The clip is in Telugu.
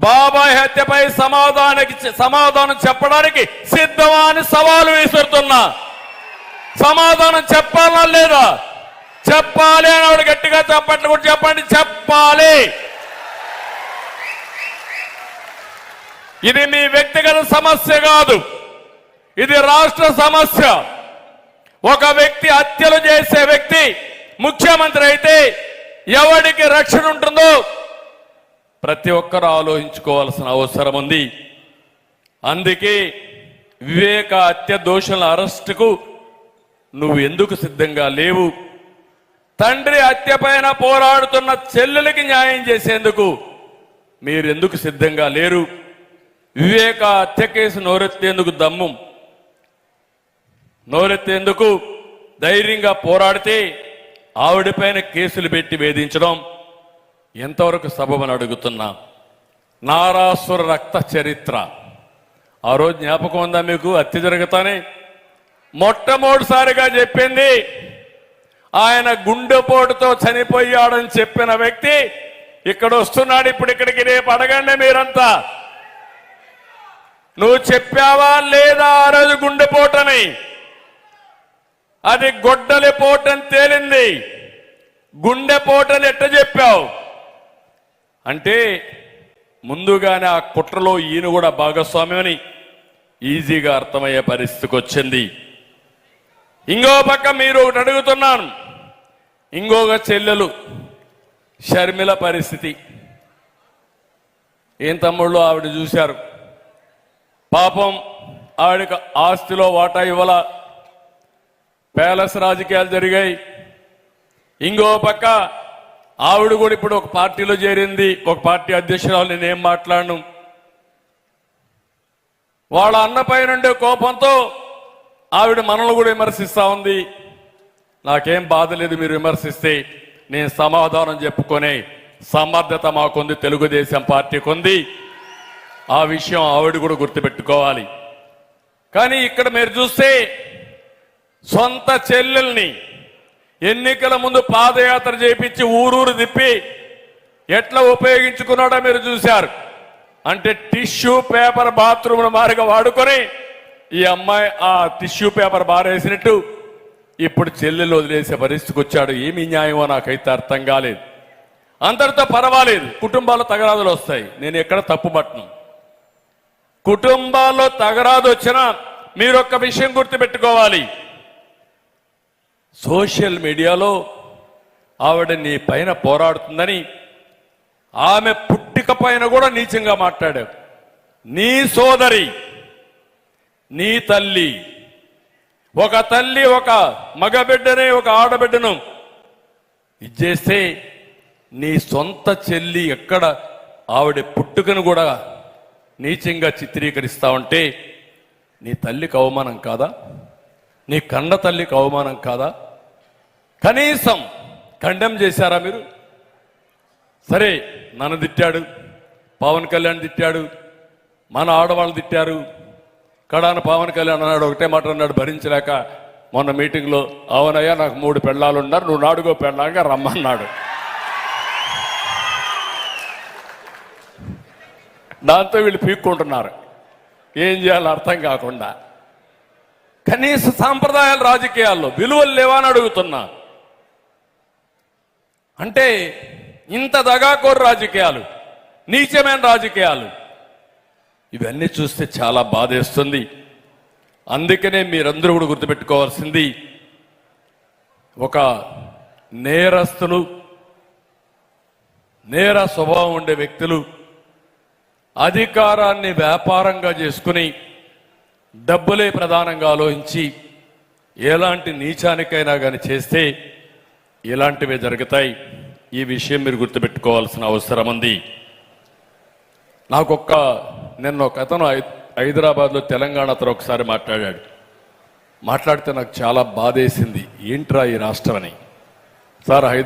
బాబాయ్ హత్యపై సమాధానం చెప్పడానికి సిద్ధమా అని సవాలు విసురుతున్నా. సమాధానం చెప్పాలా లేదా? చెప్పాలి అని ఆవిడ గట్టిగా చెప్పట్లు కూడా చెప్పండి. చెప్పాలి. ఇది మీ వ్యక్తిగత సమస్య కాదు, ఇది రాష్ట్ర సమస్య. ఒక వ్యక్తి హత్యలు చేసే వ్యక్తి ముఖ్యమంత్రి అయితే ఎవరికి రక్షణ ఉంటుందో ప్రతి ఒక్కరూ ఆలోచించుకోవాల్సిన అవసరం ఉంది. అందుకే వివేక హత్య దోషుల అరెస్టుకు నువ్వు ఎందుకు సిద్ధంగా లేవు? తండ్రి హత్య పైన పోరాడుతున్న చెల్లెలకి న్యాయం చేసేందుకు మీరు ఎందుకు సిద్ధంగా లేరు? వివేక హత్య కేసు నోరెత్తేందుకు దమ్ము, నోరెత్తేందుకు ధైర్యంగా పోరాడితే ఆవిడపైన కేసులు పెట్టి వేధించడం ఎంతవరకు సబబని అడుగుతున్నా. నారాసుర రక్త చరిత్ర ఆ రోజు జ్ఞాపకం ఉందా మీకు? హత్య జరుగుతానే మొట్టమొదటిసారిగా చెప్పింది ఆయన గుండెపోటుతో చనిపోయాడని చెప్పిన వ్యక్తి ఇక్కడ వస్తున్నాడు. ఇప్పుడు ఇక్కడికి రేపు అడగండి మీరంతా, నువ్వు చెప్పావా లేదా ఆ రోజు గుండెపోటని? అది గొడ్డలి పోటని తేలింది. గుండెపోటని ఎట్ట చెప్పావు అంటే ముందుగానే ఆ కుట్రలో ఈయన కూడా భాగస్వామ్యమని ఈజీగా అర్థమయ్యే పరిస్థితికి వచ్చింది. ఇంకో పక్క మీరు ఒకటి అడుగుతున్నాను, ఇంకొక చెల్లెలు షర్మిల పరిస్థితి ఏం తమ్ముళ్ళు? ఆవిడ చూశారు, పాపం ఆవిడకి ఆస్తిలో వాటా ఇవ్వాల, ప్యాలెస్ రాజకీయాలు జరిగాయి. ఇంకో పక్క ఆవిడ కూడా ఇప్పుడు ఒక పార్టీలో చేరింది, ఒక పార్టీ అధ్యక్షురాలు. నేనేం మాట్లాడను. వాళ్ళ అన్నపై నుండే కోపంతో ఆవిడ మనల్ని కూడా విమర్శిస్తా ఉంది. నాకేం బాధ లేదు, మీరు విమర్శిస్తే నేను సమాధానం చెప్పుకునే సమర్థత మాకుంది, తెలుగుదేశం పార్టీకి ఉంది. ఆ విషయం ఆవిడ కూడా గుర్తుపెట్టుకోవాలి. కానీ ఇక్కడ మీరు చూస్తే సొంత చెల్లెల్ని ఎన్నికల ముందు పాదయాత్ర చేపించి ఊరూరు తిప్పి ఎట్లా ఉపయోగించుకున్నాడో మీరు చూశారు. అంటే టిష్యూ పేపర్ బాత్రూమ్ మారిగా వాడుకొని ఈ అమ్మాయి ఆ టిష్యూ పేపర్ బారేసినట్టు ఇప్పుడు చెల్లెలు వదిలేసే పరిస్థితికి వచ్చాడు. ఏమి న్యాయమో నాకైతే అర్థం కాలేదు. అందరితో పర్వాలేదు, కుటుంబాల్లో తగరాదులు వస్తాయి, నేను ఎక్కడ తప్పుపట్టను. కుటుంబాల్లో తగరాదు వచ్చినా మీరు ఒక్క విషయం గుర్తుపెట్టుకోవాలి, సోషల్ మీడియాలో ఆవిడ నీ పైన పోరాడుతుందని ఆమె పుట్టిక పైన కూడా నీచంగా మాట్లాడావు. నీ సోదరి, నీ తల్లి, ఒక తల్లి ఒక మగబిడ్డని ఒక ఆడబిడ్డను ఇచ్చేస్తే నీ సొంత చెల్లి ఎక్కడ ఆవిడ పుట్టుకను కూడా నీచంగా చిత్రీకరిస్తా ఉంటే నీ తల్లికి అవమానం కాదా? నీ కన్న తల్లికి అవమానం కాదా? కనీసం ఖండం చేశారా మీరు? సరే, నన్ను తిట్టాడు, పవన్ కళ్యాణ్ తిట్టాడు, మన ఆడవాళ్ళు తిట్టారు. కడాన పవన్ కళ్యాణ్ అన్నాడు, ఒకటే మాట అన్నాడు భరించలేక మొన్న మీటింగ్లో, అవునయ్యా నాకు 3 పెళ్ళాలు ఉన్నారు, నువ్వు నాడుగో పెళ్ళాగా రమ్మన్నాడు. దాంతో వీళ్ళు పీక్కుంటున్నారు, ఏం చేయాలో అర్థం కాకుండా. కనీస సాంప్రదాయాలు రాజకీయాల్లో విలువలు లేవా అని అడుగుతున్నా. అంటే ఇంత దగాకోరు రాజకీయాలు, నీచమైన రాజకీయాలు, ఇవన్నీ చూస్తే చాలా బాధేస్తుంది. అందుకనే మీరందరూ కూడా గుర్తుపెట్టుకోవాల్సింది, ఒక నేరస్తులు, నేర స్వభావం ఉండే వ్యక్తులు అధికారాన్ని వ్యాపారంగా చేసుకుని డబ్బులే ప్రధానంగా ఆలోచించి ఎలాంటి నీచానికైనా కానీ చేస్తే ఇలాంటివే జరుగుతాయి. ఈ విషయం మీరు గుర్తుపెట్టుకోవాల్సిన అవసరం ఉంది. నిన్న ఒక అతను హైదరాబాద్లో తెలంగాణ అతను ఒకసారి మాట్లాడితే నాకు చాలా బాధేసింది. ఏంట్రా ఈ రాష్ట్రం అని. సార్,